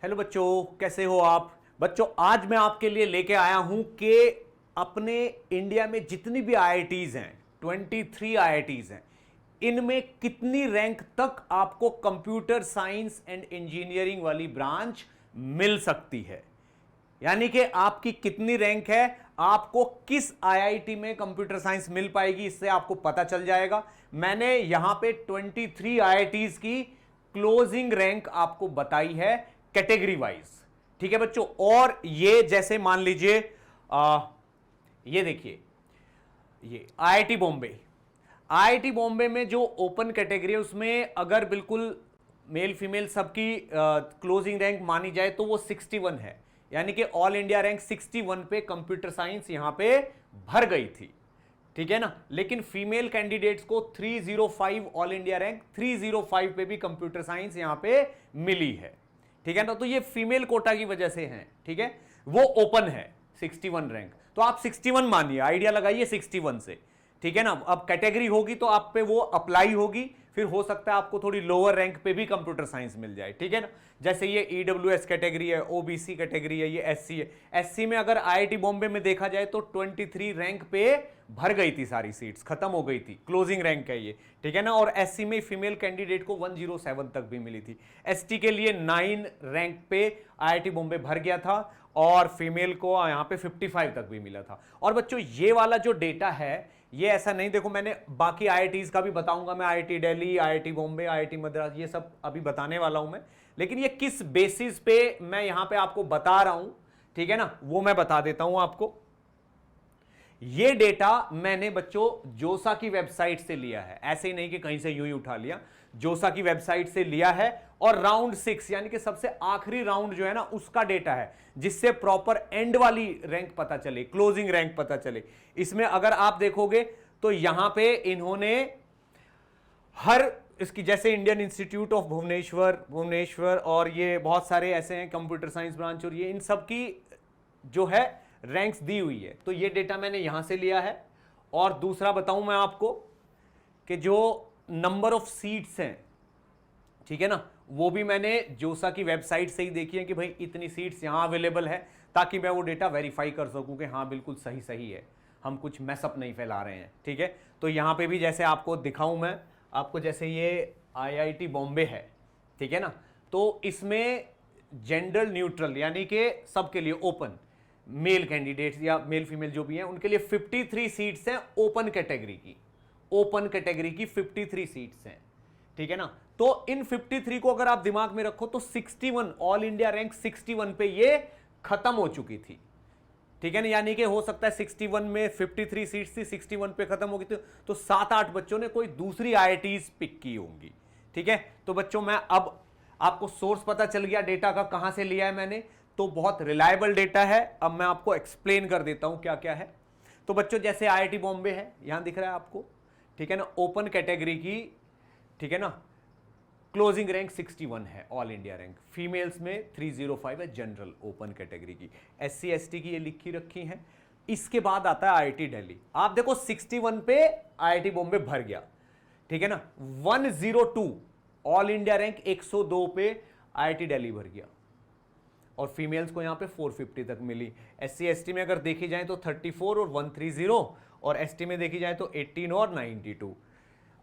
Hello बच्चों, कैसे हो आप? बच्चों, आज मैं आपके लिए लेके आया हूं कि अपने इंडिया में जितनी भी आईआईटीज हैं, 23 आईआईटीज हैं, इनमें कितनी रैंक तक आपको कंप्यूटर साइंस एंड इंजीनियरिंग वाली ब्रांच मिल सकती है। यानी कि आपकी कितनी रैंक है, आपको किस आईआईटी में कंप्यूटर साइंस मिल पाएगी, इससे आपको पता चल जाएगा। मैंने यहां पे 23 आईआईटीज की क्लोजिंग रैंक आपको बताई है कैटेगरी वाइज। ठीक है बच्चों, और ये जैसे मान लीजिए ये देखिए, ये आईआईटी बॉम्बे, आईआईटी बॉम्बे में जो ओपन कैटेगरी है उसमें अगर बिल्कुल मेल फीमेल सबकी क्लोजिंग रैंक मानी जाए तो वो 61 है। यानी कि ऑल इंडिया रैंक 61 पे कंप्यूटर साइंस यहां पे भर गई थी। ठीक है ना। लेकिन फीमेल कैंडिडेट्स को 305 ऑल इंडिया रैंक 305 पे भी कंप्यूटर साइंस यहां पे मिली है। ठीक है ना। तो ये फीमेल कोटा की वजह से है। ठीक है, वो ओपन है 61 रैंक, तो आप 61 मानिए, आइडिया लगाइए 61 से। ठीक है ना। अब कैटेगरी होगी तो आप पे वो अप्लाई होगी, फिर हो सकता है आपको थोड़ी लोअर रैंक पे भी कंप्यूटर साइंस मिल जाए। ठीक है ना। जैसे ये ईडब्ल्यूएस कैटेगरी है, ओबीसी कैटेगरी है, ये एससी है। एससी में अगर आईआईटी बॉम्बे में देखा जाए तो 23 रैंक पे भर गई थी, सारी सीट्स खत्म हो गई थी, क्लोजिंग रैंक है ये। ठीक है ना। और एससी में फीमेल कैंडिडेट को 107 तक भी मिली थी। एसटी के लिए 9 रैंक पे आईआईटी बॉम्बे भर गया था और फीमेल को यहां पे 55 तक भी मिला था। और बच्चों, ये वाला जो डेटा है ये ऐसा नहीं, देखो मैंने बाकी आईआईटीज का भी बताऊंगा, मैं IIT Delhi, IIT Bombay, IIT Madras, ये सब अभी बताने वाला हूं मैं। लेकिन ये किस बेसिस पे मैं यहां पे आपको बता रहा हूं, ठीक है ना, वो मैं बता देता हूं आपको। ये डेटा मैंने बच्चों जोसा की वेबसाइट से लिया है, ऐसे ही नहीं कि कहीं से यूं ही उठा लिया, जोसा की वेबसाइट से लिया है। और राउंड 6 यानी कि सबसे आखिरी राउंड जो है ना, उसका डेटा है, जिससे प्रॉपर एंड वाली रैंक पता चले, क्लोजिंग रैंक पता चले। इसमें अगर आप देखोगे तो यहां पे इन्होंने हर इसकी, जैसे इंडियन इंस्टीट्यूट ऑफ भुवनेश्वर और ये बहुत सारे ऐसे हैं कंप्यूटर साइंस ब्रांच, और ये इन सब की जो है रैंक्स दी हुई है। तो ये डेटा मैंने यहां से लिया है। और दूसरा बताऊं मैं आपको कि जो नंबर ऑफ सीट्स हैं, ठीक है ना, वो भी मैंने जोसा की वेबसाइट से ही देखी है कि भाई इतनी सीट्स यहां अवेलेबल है, ताकि मैं वो डेटा वेरीफाई कर सकूं कि हाँ बिल्कुल सही सही है, हम कुछ मैसअप नहीं फैला रहे हैं। ठीक है। तो यहां पे भी जैसे आपको दिखाऊं मैं आपको, जैसे ये आईआईटी बॉम्बे है, ठीक है ना, तो इसमें जेंडर न्यूट्रल यानी कि सबके लिए ओपन, मेल कैंडिडेट्स या मेल फीमेल जो भी हैं उनके लिए 53 सीट्स हैं ओपन कैटेगरी की। ओपन कैटेगरी की 53 सीट्स हैं। ठीक है ना। तो इन 53 को अगर आप दिमाग में रखो तो 61 ऑल इंडिया रैंक 61 पे ये खत्म हो चुकी थी। ठीक है ना। यानी कि हो सकता है 61 में 53 सीट्स थी, 61 पे खत्म हो गई थी, तो 7-8 बच्चों ने कोई दूसरी आईआईटीज पिक की होंगी। ठीक है। तो बच्चों, मैं अब आपको सोर्स पता चल गया डेटा का, कहां से लिया है मैंने, तो बहुत रिलायबल डेटा है। अब मैं आपको एक्सप्लेन कर देता हूं क्या क्या है। तो बच्चों, जैसे आईआईटी बॉम्बे है, यहां दिख रहा है आपको, ठीक है ना, ओपन कैटेगरी की, ठीक है ना, क्लोजिंग रैंक 61 है ऑल इंडिया रैंक। फीमेल्स में 305 है जनरल ओपन कैटेगरी की। एससी एसटी की ये लिखी रखी है। इसके बाद आता है आईआईटी दिल्ली। आप देखो 61 पे आईआईटी बॉम्बे भर गया, ठीक है ना। 102 ऑल इंडिया रैंक 102 पे आईआईटी दिल्ली भर गया, और फीमेल्स को यहां पे 450 तक मिली। एससी एसटी में अगर देखी जाए तो 34 और 130, और एसटी में देखी जाए तो 18 और 92।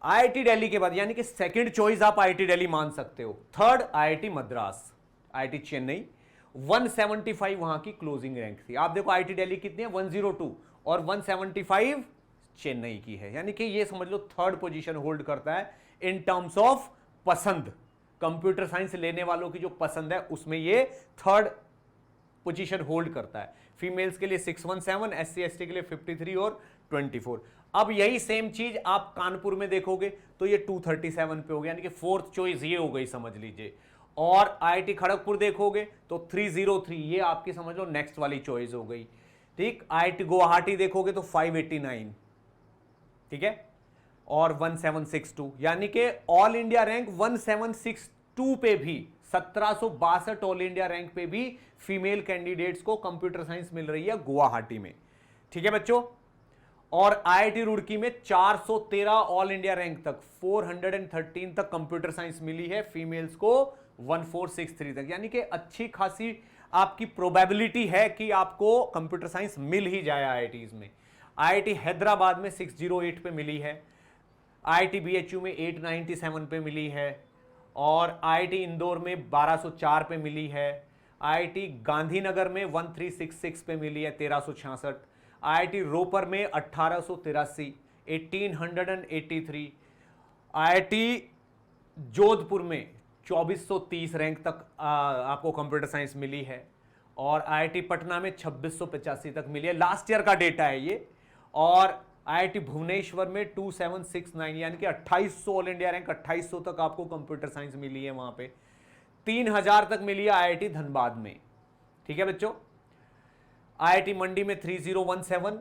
आईआईटी दिल्ली के बाद, यानी कि सेकंड चॉइस आप आईआईटी दिल्ली मान सकते हो। Third IIT Madras, IIT Chennai, 175 वहां की क्लोजिंग रैंक थी। आप देखो आईआईटी दिल्ली कितनी है, 102, और 175 चेन्नई की है। यानी कि ये समझ लो थर्ड पोजीशन होल्ड करता है इन टर्म्स ऑफ पसंद। कंप्यूटर साइंस लेने वालों की जो पसंद है उसमें ये थर्ड पोजीशन होल्ड करता है। फीमेल्स के लिए 617, एससी एसटी के लिए 53 और 24। अब यही सेम चीज आप कानपुर में देखोगे तो ये 237 पे हो गया, यानी कि फोर्थ चॉइस ये हो गई समझ लीजिए। और आईआईटी खड़गपुर देखोगे तो 303, ये आपकी समझ लो नेक्स्ट वाली चॉइस हो गई। ठीक। आईआईटी गुवाहाटी देखोगे तो 589, ठीक है, और 1762, यानी कि ऑल इंडिया रैंक 1762 पे भी, 1762 ऑल इंडिया रैंक पे भी फीमेल कैंडिडेट्स को कंप्यूटर साइंस मिल रही है गुवाहाटी में। ठीक है बच्चों। और आईआईटी रुड़की में 413 ऑल इंडिया रैंक तक, 413 तक कंप्यूटर साइंस मिली है फीमेल्स को 1463 तक, यानी कि अच्छी खासी आपकी प्रोबेबिलिटी है कि आपको कंप्यूटर साइंस मिल ही जाए आईआईटीज में। आईआईटी हैदराबाद में 608 पे मिली है, आईआईटी बीएचयू में 897 पे मिली है, और आईआईटी इंदौर में 1204 पे मिली है, आईआईटी गांधीनगर में 1366 पे मिली है 1366, आईआईटी रोपर में 1883 1883, आईआईटी जोधपुर में 2430 रैंक तक आपको कंप्यूटर साइंस मिली है, और आईआईटी पटना में 2685 तक मिली है, लास्ट ईयर का डेटा है ये। और आईआईटी भुवनेश्वर में 2769 यानी कि 2800 ऑल इंडिया रैंक 2800 तक आपको कंप्यूटर साइंस मिली है वहां पे। 3000 तक मिली है आईआईटी धनबाद में। ठीक है बच्चों, आईआईटी मंडी में 3017,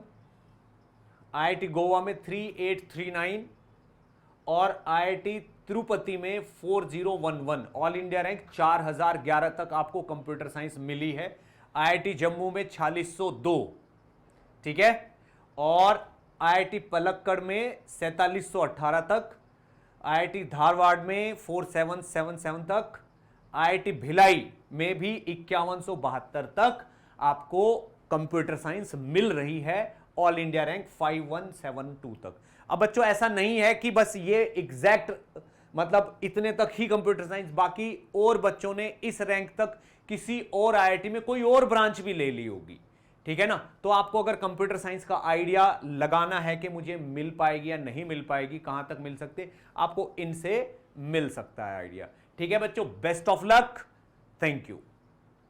आईआईटी गोवा में 3839, और आईआईटी तिरुपति में 4011, ऑल इंडिया रैंक 4011 तक आपको कंप्यूटर साइंस मिली है। आईआईटी जम्मू में 4602, ठीक है, और आईआईटी पलक्कड़ में 4718 तक, आईआईटी धारवाड़ में 4777 तक, आईआईटी भिलाई में भी 5172 तक आपको कंप्यूटर साइंस मिल रही है, ऑल इंडिया रैंक 5172 तक। अब बच्चों ऐसा नहीं है कि बस ये एग्जैक्ट मतलब इतने तक ही कंप्यूटर साइंस, बाकी और बच्चों ने इस रैंक तक किसी और आईआईटी में कोई और ब्रांच भी ले ली होगी। ठीक है ना, तो आपको अगर कंप्यूटर साइंस का आइडिया लगाना है कि मुझे मिल पाएगी या नहीं मिल पाएगी, कहां तक मिल सकते, आपको इनसे मिल सकता है आइडिया। ठीक है बच्चों, best of luck, thank you.